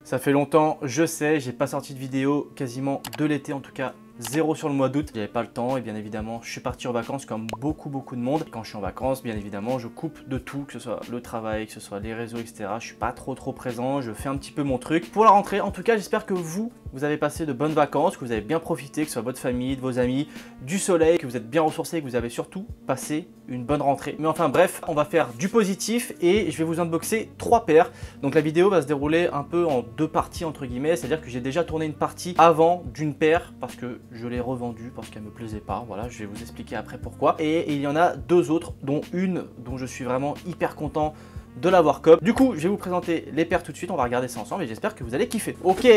Ça fait longtemps, je sais, j'ai pas sorti de vidéo quasiment de l'été, en tout cas zéro sur le mois d'août. J'avais pas le temps et bien évidemment je suis parti en vacances comme beaucoup de monde. Et quand je suis en vacances, bien évidemment je coupe de tout, que ce soit le travail, que ce soit les réseaux, etc. Je suis pas trop présent, je fais un petit peu mon truc. Pour la rentrée, en tout cas j'espère que vous avez passé de bonnes vacances, que vous avez bien profité, que ce soit votre famille, de vos amis, du soleil, que vous êtes bien ressourcés, que vous avez surtout passé une bonne rentrée. Mais enfin bref, on va faire du positif et je vais vous unboxer 3 paires. Donc la vidéo va se dérouler un peu en 2 parties entre guillemets, c'est-à-dire que j'ai déjà tourné une partie avant d'une paire parce que je l'ai revendue parce qu'elle me plaisait pas. Voilà, je vais vous expliquer après pourquoi. Et il y en a 2 autres, dont une dont je suis vraiment hyper content de l'avoir cop. Du coup, je vais vous présenter les paires tout de suite, on va regarder ça ensemble et j'espère que vous allez kiffer. Ok,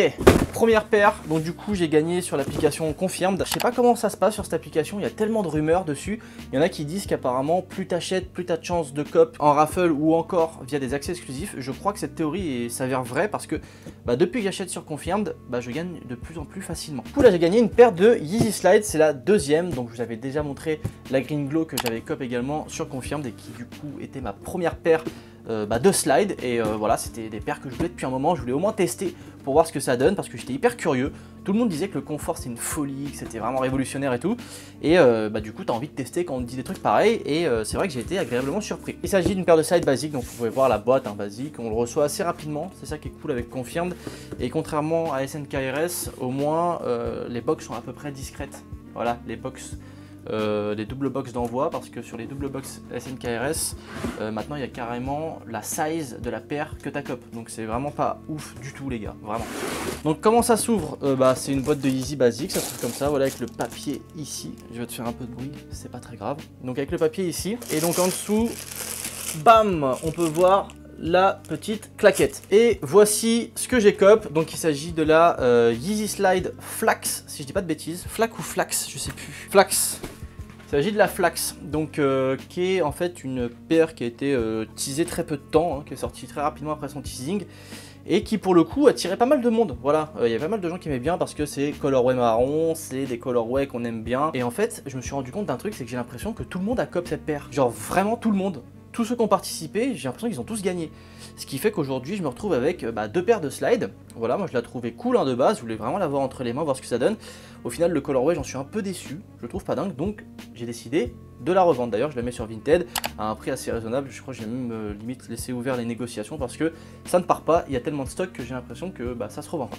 première paire, donc du coup j'ai gagné sur l'application Confirmed. Je sais pas comment ça se passe sur cette application, il y a tellement de rumeurs dessus. Il y en a qui disent qu'apparemment plus t'achètes, plus t'as de chances de cop en raffle ou encore via des accès exclusifs. Je crois que cette théorie s'avère vraie parce que depuis que j'achète sur Confirmed, je gagne de plus en plus facilement. Du coup là j'ai gagné une paire de Yeezy Slide, c'est la deuxième, donc je vous avais déjà montré la Green Glow que j'avais cop également sur Confirmed et qui du coup était ma première paire de slide et voilà, c'était des paires que je voulais depuis un moment. Je voulais au moins tester pour voir ce que ça donne parce que j'étais hyper curieux. Tout le monde disait que le confort c'est une folie, que c'était vraiment révolutionnaire et tout, et du coup t'as envie de tester quand on te dit des trucs pareils et c'est vrai que j'ai été agréablement surpris. Il s'agit d'une paire de slide basique, donc vous pouvez voir la boîte basique, on le reçoit assez rapidement, c'est ça qui est cool avec Confirmed, et contrairement à SNKRS, au moins les box sont à peu près discrètes. Voilà, les box. Les doubles box d'envoi, parce que sur les doubles box SNKRS maintenant il y a carrément la size de la paire que t'as cop, donc c'est vraiment pas ouf du tout les gars, vraiment. Donc comment ça s'ouvre? C'est une boîte de Yeezy basique, ça s'ouvre comme ça, voilà, avec le papier ici. Je vais te faire un peu de bruit, c'est pas très grave. Donc avec le papier ici, et donc en dessous, bam, on peut voir la petite claquette. Et voici ce que j'ai cop. Donc il s'agit de la Yeezy Slide Flax, si je dis pas de bêtises. Flac ou Flax, je sais plus. Flax. Il s'agit de la Flax, donc qui est en fait une paire qui a été teasée très peu de temps, qui est sortie très rapidement après son teasing, et qui pour le coup attirait pas mal de monde. Voilà, il y a pas mal de gens qui aimaient bien parce que c'est colorway marron, c'est des colorways qu'on aime bien. Et en fait, je me suis rendu compte d'un truc, c'est que j'ai l'impression que tout le monde a cop cette paire. Genre vraiment tout le monde. Tous ceux qui ont participé, j'ai l'impression qu'ils ont tous gagné. Ce qui fait qu'aujourd'hui, je me retrouve avec 2 paires de slides. Voilà, moi je la trouvais cool de base, je voulais vraiment l'avoir entre les mains, voir ce que ça donne. Au final, le colorway, j'en suis un peu déçu, je le trouve pas dingue, donc j'ai décidé de la revendre. D'ailleurs, je la mets sur Vinted à un prix assez raisonnable. Je crois que j'ai même limite laissé ouvert les négociations parce que ça ne part pas, il y a tellement de stock que j'ai l'impression que ça se revend pas.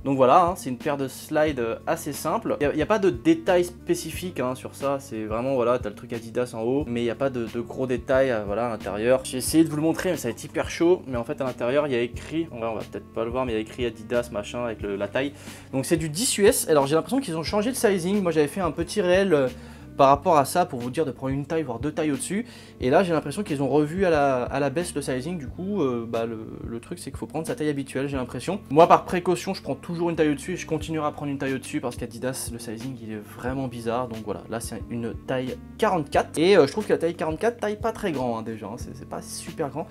Donc voilà, c'est une paire de slides assez simple. Il n'y a pas de détails spécifiques sur ça, c'est vraiment, voilà, t'as le truc Adidas en haut, mais il n'y a pas de gros détails voilà, à l'intérieur. J'ai essayé de vous le montrer, mais ça va être hyper chaud, mais en fait à l'intérieur, il y a écrit, on va peut-être pas le voir, mais il y a écrit Adidas, machin, avec la taille. Donc c'est du 10 US, alors j'ai l'impression qu'ils ont changé le sizing. Moi j'avais fait un petit réel par rapport à ça pour vous dire de prendre une taille voire 2 tailles au-dessus, et là j'ai l'impression qu'ils ont revu à la baisse le sizing. Du coup le truc c'est qu'il faut prendre sa taille habituelle, j'ai l'impression. Moi par précaution je prends toujours une taille au-dessus et je continuerai à prendre une taille au-dessus parce qu'Adidas le sizing il est vraiment bizarre. Donc voilà, là c'est une taille 44 et je trouve que la taille 44 taille pas très grand déjà, c'est pas super grand,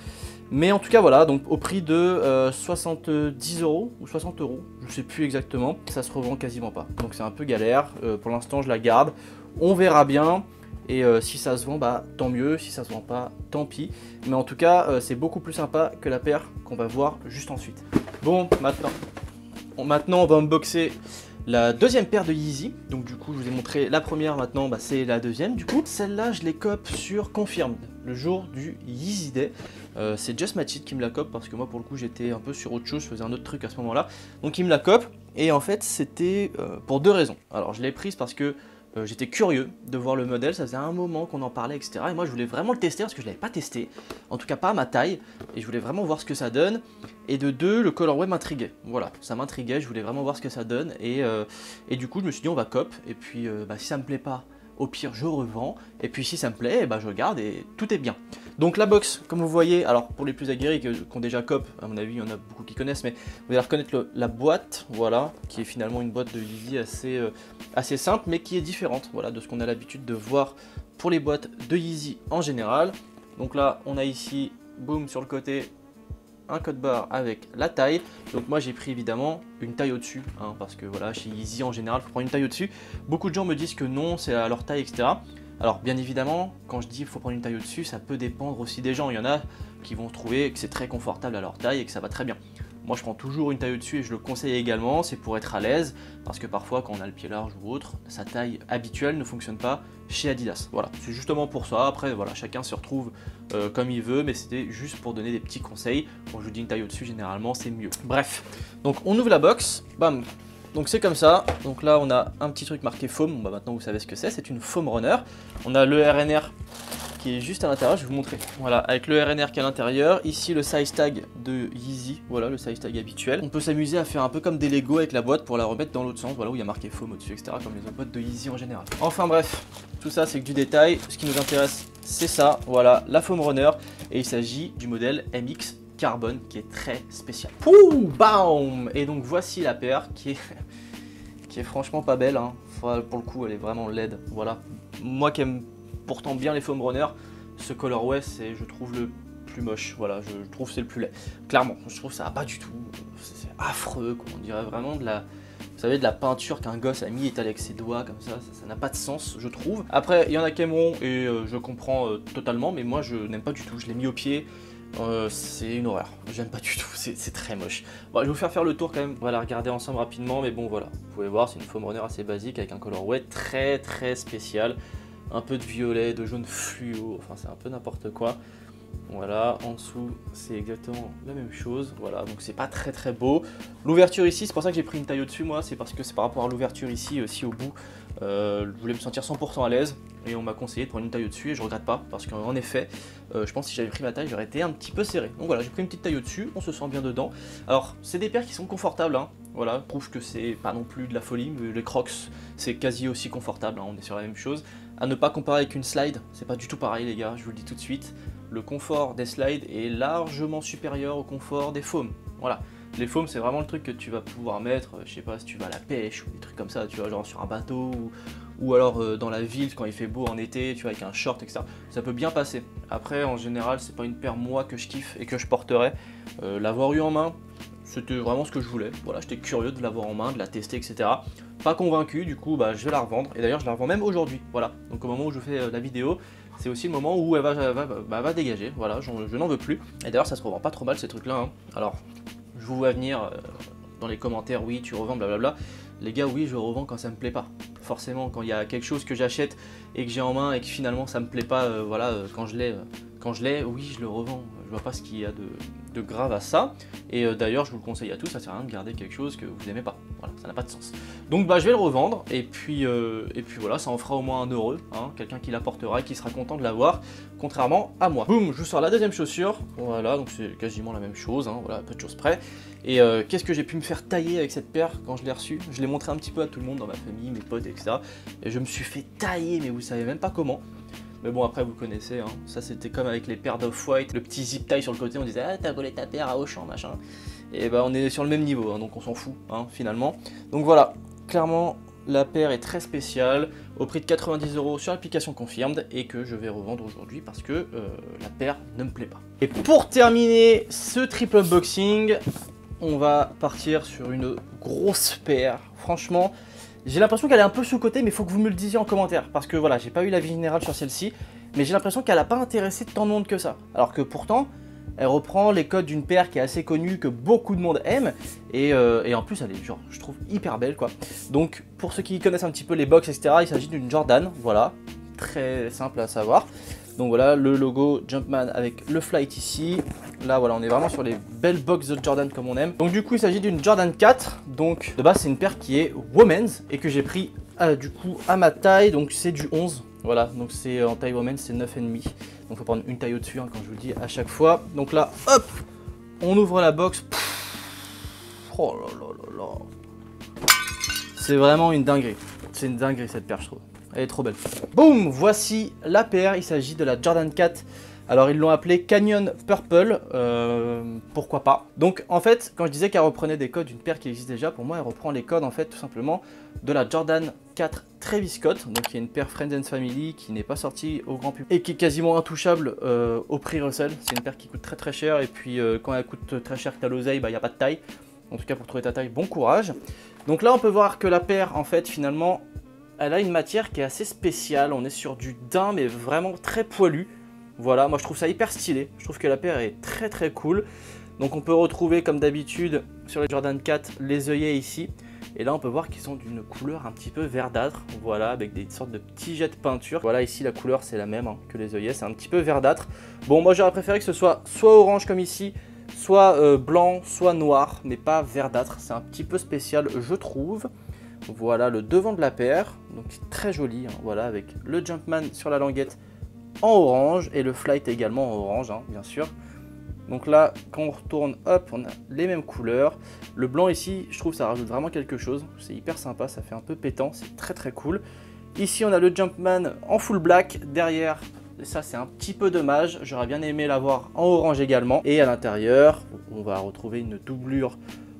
mais en tout cas voilà, donc au prix de 70 € ou 60 €, je sais plus exactement, ça se revend quasiment pas, donc c'est un peu galère. Pour l'instant je la garde. On verra bien, et si ça se vend, tant mieux, si ça se vend pas, tant pis. Mais en tout cas, c'est beaucoup plus sympa que la paire qu'on va voir juste ensuite. Bon, maintenant on va unboxer la deuxième paire de Yeezy. Donc du coup, je vous ai montré la première, maintenant c'est la deuxième. Du coup, celle-là, je l'ai cop sur Confirmed, le jour du Yeezy Day. C'est Just Match It qui me la cop parce que moi, pour le coup, j'étais un peu sur autre chose, je faisais un autre truc à ce moment-là. Donc il me la cop, et en fait, c'était pour 2 raisons. Alors, je l'ai prise parce que j'étais curieux de voir le modèle, ça faisait un moment qu'on en parlait, etc. Et moi je voulais vraiment le tester parce que je ne l'avais pas testé, en tout cas pas à ma taille, et je voulais vraiment voir ce que ça donne. Et de 2, le colorway m'intriguait, voilà, ça m'intriguait, je voulais vraiment voir ce que ça donne, et du coup je me suis dit on va cop, et puis si ça me plaît pas, au pire je revends, et puis si ça me plaît, je garde et tout est bien. Donc la box, comme vous voyez, alors pour les plus aguerris qui ont déjà cop, à mon avis il y en a beaucoup qui connaissent, mais vous allez reconnaître la boîte, voilà, qui est finalement une boîte de Yeezy assez simple, mais qui est différente, voilà, de ce qu'on a l'habitude de voir pour les boîtes de Yeezy en général. Donc là on a ici, boum, sur le côté, un code barre avec la taille. Donc moi j'ai pris évidemment une taille au-dessus, parce que voilà, chez Yeezy en général il faut prendre une taille au-dessus. Beaucoup de gens me disent que non, c'est à leur taille, etc. Alors bien évidemment, quand je dis qu'il faut prendre une taille au-dessus, ça peut dépendre aussi des gens. Il y en a qui vont trouver que c'est très confortable à leur taille et que ça va très bien. Moi je prends toujours une taille au-dessus et je le conseille également, c'est pour être à l'aise, parce que parfois quand on a le pied large ou autre, sa taille habituelle ne fonctionne pas chez Adidas. Voilà, c'est justement pour ça. Après voilà, chacun se retrouve comme il veut, mais c'était juste pour donner des petits conseils. Quand je vous dis une taille au-dessus, généralement c'est mieux. Bref, donc on ouvre la box, bam. Donc c'est comme ça, donc là on a un petit truc marqué foam, bon, bah maintenant vous savez ce que c'est une foam runner. On a le RNR qui est juste à l'intérieur, je vais vous montrer. Voilà, avec le RNR qui est à l'intérieur, ici le size tag de Yeezy, voilà le size tag habituel. On peut s'amuser à faire un peu comme des Lego avec la boîte pour la remettre dans l'autre sens, voilà où il y a marqué foam au-dessus, etc. comme les autres boîtes de Yeezy en général. Enfin bref, tout ça c'est que du détail, ce qui nous intéresse c'est ça, voilà la foam runner, et il s'agit du modèle MX Carbone qui est très spécial. Pouh, bam. Et donc voici la paire qui est franchement pas belle, hein. Pour le coup elle est vraiment laide, voilà. Moi qui aime pourtant bien les foam runners, ce colorway c'est je trouve le plus moche, voilà, je trouve c'est le plus laid. Clairement, je trouve ça pas du tout, c'est affreux quoi, on dirait vraiment de la... Vous savez, de la peinture qu'un gosse a mis étalée avec ses doigts comme ça n'a pas de sens je trouve. Après il y en a qui aimeront et je comprends totalement, mais moi je n'aime pas du tout, je l'ai mis au pied. C'est une horreur, j'aime pas du tout, c'est très moche. Bon, je vais vous faire le tour quand même, on va la regarder ensemble rapidement, mais bon voilà, vous pouvez voir c'est une foam runner assez basique avec un colorway très spécial, un peu de violet, de jaune fluo, enfin c'est un peu n'importe quoi. Voilà, en dessous c'est exactement la même chose, voilà, donc c'est pas très beau. L'ouverture ici, c'est pour ça que j'ai pris une taille au-dessus moi, c'est parce que c'est par rapport à l'ouverture ici aussi au bout. Je voulais me sentir 100% à l'aise et on m'a conseillé de prendre une taille au-dessus et je regrette pas parce qu'en effet, je pense que si j'avais pris ma taille, j'aurais été un petit peu serré. Donc voilà, j'ai pris une petite taille au-dessus, on se sent bien dedans. Alors, c'est des paires qui sont confortables, hein. Voilà, je trouve que c'est pas non plus de la folie, mais les Crocs, c'est quasi aussi confortable, hein. On est sur la même chose. À ne pas comparer avec une slide, c'est pas du tout pareil les gars, je vous le dis tout de suite. Le confort des slides est largement supérieur au confort des foams. Voilà, les foams c'est vraiment le truc que tu vas pouvoir mettre, je sais pas, si tu vas à la pêche ou des trucs comme ça, tu vois, genre sur un bateau ou alors dans la ville quand il fait beau en été, tu vois, avec un short, etc. Ça peut bien passer. Après, en général, c'est pas une paire moi que je kiffe et que je porterais. L'avoir eu en main, c'était vraiment ce que je voulais. Voilà, j'étais curieux de l'avoir en main, de la tester, etc. Pas convaincu, du coup, bah, je vais la revendre. Et d'ailleurs, je la revends même aujourd'hui. Voilà, donc au moment où je fais la vidéo, c'est aussi le moment où elle va dégager. Voilà, je n'en veux plus. Et d'ailleurs, ça se revend pas trop mal ces trucs-là, hein. Alors, je vous vois venir dans les commentaires, oui, tu revends, blablabla. Les gars, oui, je revends quand ça me plaît pas. Forcément, quand il y a quelque chose que j'achète et que j'ai en main et que finalement ça me plaît pas, voilà, quand je l'ai, oui, je le revends. Je vois pas ce qu'il y a de grave à ça. Et d'ailleurs, je vous le conseille à tous, ça sert à rien de garder quelque chose que vous n'aimez pas. Voilà, ça n'a pas de sens. Donc, bah, je vais le revendre et puis voilà, ça en fera au moins un heureux, hein, quelqu'un qui l'apportera et qui sera content de l'avoir, contrairement à moi. Boum, je vous sors la deuxième chaussure. Voilà, donc c'est quasiment la même chose, hein, voilà, peu de choses près. Et qu'est-ce que j'ai pu me faire tailler avec cette paire quand je l'ai reçue? Je l'ai montré un petit peu à tout le monde dans ma famille, mes potes, etc. Et je me suis fait tailler, mais vous savez même pas comment. Mais bon, après vous connaissez, hein. Ça c'était comme avec les paires d'Off-White, le petit zip tie sur le côté, on disait ah t'as volé ta paire à Auchan, machin. Et bah on est sur le même niveau, hein, donc on s'en fout, hein, finalement. Donc voilà, clairement la paire est très spéciale, au prix de 90 € sur l'application Confirmed, et que je vais revendre aujourd'hui parce que la paire ne me plaît pas. Et pour terminer ce triple unboxing, on va partir sur une grosse paire. Franchement, j'ai l'impression qu'elle est un peu sous-cotée, mais il faut que vous me le disiez en commentaire. Parce que voilà, j'ai pas eu l'avis général sur celle-ci, mais j'ai l'impression qu'elle n'a pas intéressé tant de monde que ça. Alors que pourtant, elle reprend les codes d'une paire qui est assez connue, que beaucoup de monde aime. Et en plus, elle est genre, je trouve, hyper belle quoi. Donc, pour ceux qui connaissent un petit peu les box, etc., il s'agit d'une Jordan, voilà. Très simple à savoir. Donc voilà, le logo Jumpman avec le flight ici. Là voilà, on est vraiment sur les belles box de Jordan comme on aime. Donc du coup il s'agit d'une Jordan 4. Donc de base c'est une paire qui est women's et que j'ai pris du coup à ma taille. Donc c'est du 11. Voilà, donc c'est en taille women's, c'est 9,5. Donc il faut prendre une taille au-dessus, hein, quand je vous le dis à chaque fois. Donc là, hop, on ouvre la box. Pff, oh là là là là. C'est vraiment une dinguerie. C'est une dinguerie cette paire je trouve. Elle est trop belle. Boum, voici la paire, il s'agit de la Jordan 4. Alors ils l'ont appelée Canyon Purple, pourquoi pas. Donc en fait, quand je disais qu'elle reprenait des codes d'une paire qui existe déjà, pour moi elle reprend les codes en fait tout simplement de la Jordan 4 Travis Scott, donc qui est une paire Friends and Family qui n'est pas sortie au grand public et qui est quasiment intouchable au prix Russell. C'est une paire qui coûte très cher et puis quand elle coûte très cher que t'as l'oseille, bah il n'y a pas de taille. En tout cas pour trouver ta taille, bon courage. Donc là on peut voir que la paire en fait finalement, elle a une matière qui est assez spéciale, on est sur du daim mais vraiment très poilu. Voilà, moi je trouve ça hyper stylé, je trouve que la paire est très cool. Donc on peut retrouver comme d'habitude sur les Jordan 4 les œillets ici. Et là on peut voir qu'ils sont d'une couleur un petit peu verdâtre, voilà, avec des sortes de petits jets de peinture. Voilà, ici la couleur c'est la même hein, que les œillets, c'est un petit peu verdâtre. Bon, moi j'aurais préféré que ce soit orange comme ici, soit blanc, soit noir, mais pas verdâtre. C'est un petit peu spécial je trouve. Voilà le devant de la paire, donc très joli, hein, voilà, avec le Jumpman sur la languette en orange et le Flight également en orange, hein, bien sûr. Donc là, quand on retourne, hop, on a les mêmes couleurs. Le blanc ici, je trouve ça rajoute vraiment quelque chose. C'est hyper sympa, ça fait un peu pétant, c'est très très cool. Ici, on a le Jumpman en full black. Derrière, ça c'est un petit peu dommage. J'aurais bien aimé l'avoir en orange également. Et à l'intérieur, on va retrouver une doublure,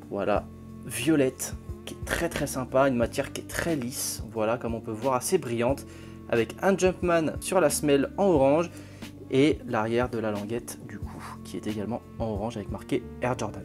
voilà, violette, qui est très très sympa. Une matière qui est très lisse, voilà, comme on peut voir, assez brillante. Avec un Jumpman sur la semelle en orange. Et l'arrière de la languette du coup qui est également en orange avec marqué Air Jordan.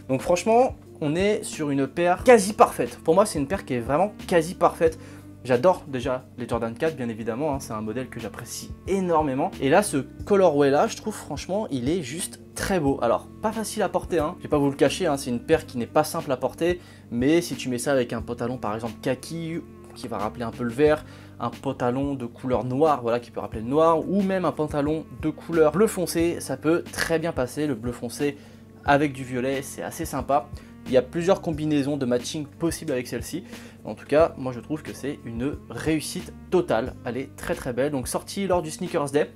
Donc franchement on est sur une paire quasi parfaite. Pour moi c'est une paire qui est vraiment quasi parfaite. J'adore déjà les Jordan 4 bien évidemment, hein, c'est un modèle que j'apprécie énormément. Et là ce colorway là je trouve franchement il est juste très beau. Alors pas facile à porter, hein. Je vais pas vous le cacher, hein, c'est une paire qui n'est pas simple à porter. Mais si tu mets ça avec un pantalon par exemple kaki qui va rappeler un peu le vert, un pantalon de couleur noire, voilà, qui peut rappeler le noir, ou même un pantalon de couleur bleu foncé, ça peut très bien passer. Le bleu foncé avec du violet, c'est assez sympa. Il y a plusieurs combinaisons de matching possibles avec celle-ci. En tout cas, moi je trouve que c'est une réussite totale. Elle est très très belle. Donc sortie lors du Sneakers Day.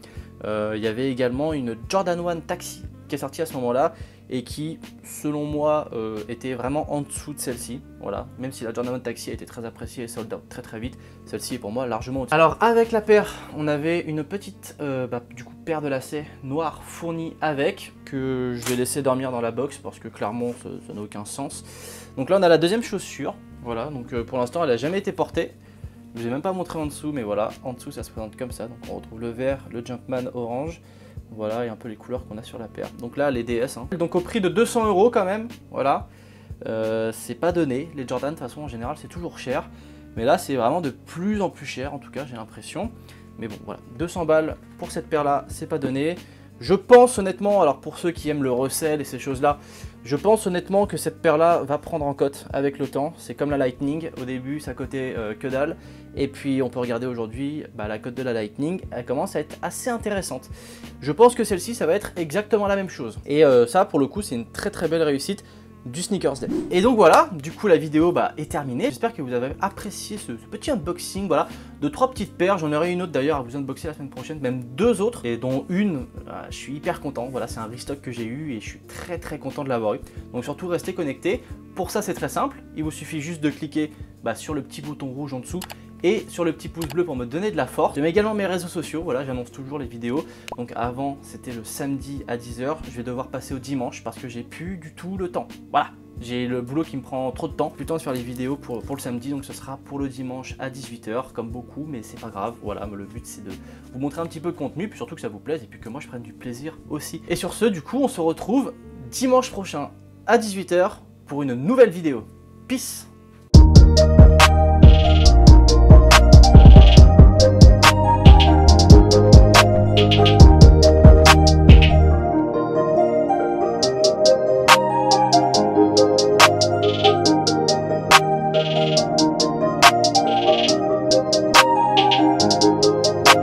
Il y avait également une Jordan 1 Taxi qui est sortie à ce moment-là et qui, selon moi, était vraiment en dessous de celle-ci. Voilà, même si la Jordan 1 Taxi a été très appréciée et sold out très très vite, celle-ci est pour moi largement au-dessus. Alors avec la paire, on avait une petite du coup, paire de lacets noirs fournie avec, que je vais laisser dormir dans la box parce que clairement ça n'a aucun sens. Donc là on a la deuxième chaussure, voilà, donc pour l'instant elle n'a jamais été portée. Je ne vous ai même pas montré en dessous, mais voilà, en dessous ça se présente comme ça. Donc on retrouve le vert, le Jumpman orange. Voilà, et un peu les couleurs qu'on a sur la paire. Donc là, les DS. Hein. Donc au prix de 200 € quand même. Voilà. C'est pas donné. Les Jordan, de toute façon, en général, c'est toujours cher. Mais là, c'est vraiment de plus en plus cher, en tout cas, j'ai l'impression. Mais bon, voilà. 200 balles pour cette paire-là, c'est pas donné. Je pense honnêtement, alors pour ceux qui aiment le resell et ces choses-là, je pense honnêtement que cette paire-là va prendre en cote avec le temps. C'est comme la Lightning, au début ça cotait que dalle. Et puis on peut regarder aujourd'hui, la cote de la Lightning, elle commence à être assez intéressante. Je pense que celle-ci, ça va être exactement la même chose. Et ça, pour le coup, c'est une très très belle réussite du Sneakers Day. Et donc voilà, du coup la vidéo est terminée. J'espère que vous avez apprécié ce petit unboxing, voilà, de 3 petites paires. J'en aurai une autre d'ailleurs à vous unboxer la semaine prochaine, même 2 autres, et dont une, je suis hyper content. Voilà, c'est un restock que j'ai eu et je suis très très content de l'avoir eu. Donc surtout restez connectés. Pour ça c'est très simple, il vous suffit juste de cliquer sur le petit bouton rouge en dessous et sur le petit pouce bleu pour me donner de la force. Je mets également mes réseaux sociaux, voilà, j'annonce toujours les vidéos. Donc avant, c'était le samedi à 10 h, je vais devoir passer au dimanche parce que j'ai plus du tout le temps. Voilà, j'ai le boulot qui me prend trop de temps. Plus le temps de faire les vidéos pour le samedi, donc ce sera pour le dimanche à 18 h, comme beaucoup, mais c'est pas grave. Voilà, le but c'est de vous montrer un petit peu de contenu, puis surtout que ça vous plaise et puis que moi je prenne du plaisir aussi. Et sur ce, du coup, on se retrouve dimanche prochain à 18 h pour une nouvelle vidéo. Peace!